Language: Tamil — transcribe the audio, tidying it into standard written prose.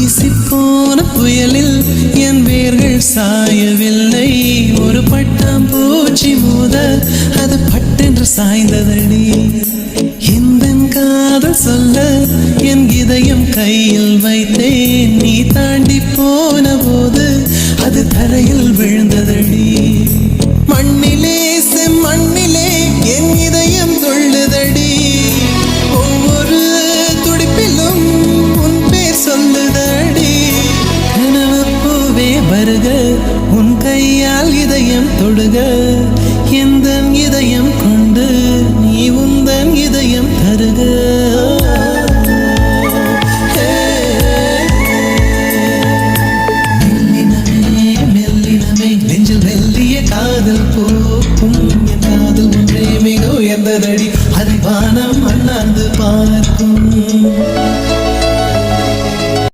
வீசிப்போன புயலில் என் வேர்கள் சாயவில்லை. ஒரு பட்டாம் பூச்சி மோத அது பட்டென்று சாய்ந்ததடி. எந்த காதல் சொல்ல என் இதயம் கையில் வைத்தேன். நீ தாண்டி போன போது அது தரையில் விழுந்ததடி. மண்ணிலே செம்மண்ணிலே என் இதயம் துள்ளுதடி. ஒவ்வொரு துடிப்பிலும் உன் பேர் சொல்லுதடி. கனவு பூவே வருக, உன் கையால் இதயம் தொடுக, எந்த இதயம்